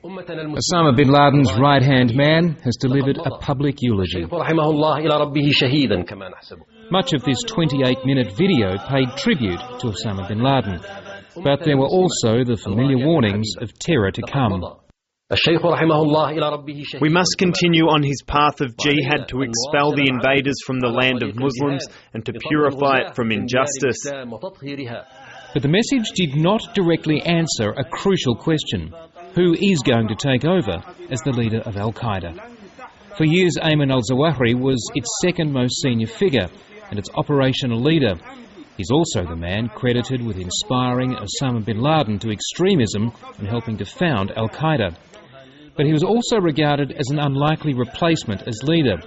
Osama bin Laden's right-hand man has delivered a public eulogy. Much of this 28-minute video paid tribute to Osama bin Laden, but there were also the familiar warnings of terror to come. We must continue on his path of jihad to expel the invaders from the land of Muslims and to purify it from injustice. But the message did not directly answer a crucial question: who is going to take over as the leader of Al-Qaeda? For years, Ayman al-Zawahiri was its second most senior figure and its operational leader. He's also the man credited with inspiring Osama bin Laden to extremism and helping to found Al-Qaeda. But he was also regarded as an unlikely replacement as leader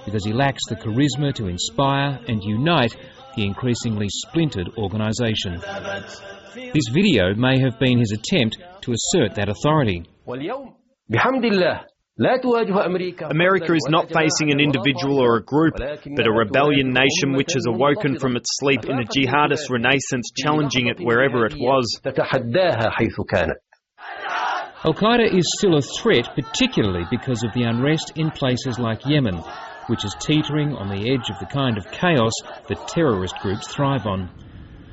because he lacks the charisma to inspire and unite the increasingly splintered organisation. This video may have been his attempt to assert that authority. America is not facing an individual or a group, but a rebellion nation which has awoken from its sleep in a jihadist renaissance, challenging it wherever it was. Al-Qaeda is still a threat, particularly because of the unrest in places like Yemen, which is teetering on the edge of the kind of chaos that terrorist groups thrive on.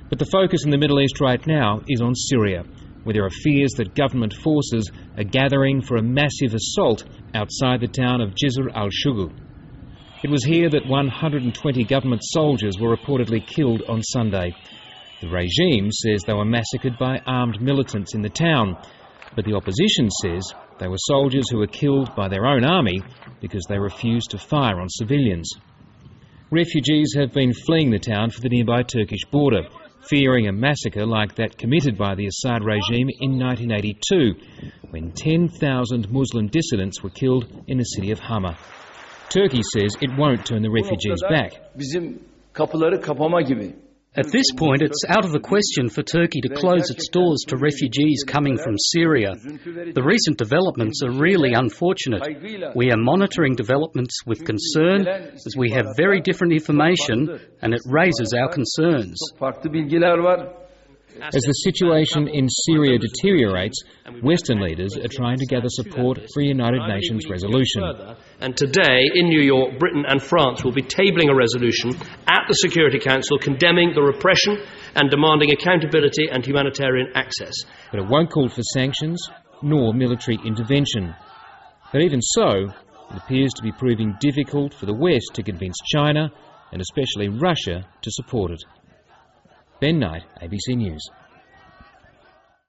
But the focus in the Middle East right now is on Syria, where there are fears that government forces are gathering for a massive assault outside the town of Jisr al-Shughul. It was here that 120 government soldiers were reportedly killed on Sunday. The regime says they were massacred by armed militants in the town, but the opposition says they were soldiers who were killed by their own army because they refused to fire on civilians. Refugees have been fleeing the town for the nearby Turkish border, fearing a massacre like that committed by the Assad regime in 1982, when 10,000 Muslim dissidents were killed in the city of Hama. Turkey says it won't turn the refugees back. At this point, it's out of the question for Turkey to close its doors to refugees coming from Syria. The recent developments are really unfortunate. We are monitoring developments with concern as we have very different information and it raises our concerns. As the situation in Syria deteriorates, Western leaders are trying to gather support for a United Nations resolution. And today, in New York, Britain and France will be tabling a resolution at the Security Council condemning the repression and demanding accountability and humanitarian access. But it won't call for sanctions nor military intervention. But even so, it appears to be proving difficult for the West to convince China, and especially Russia, to support it. Ben Knight, ABC News.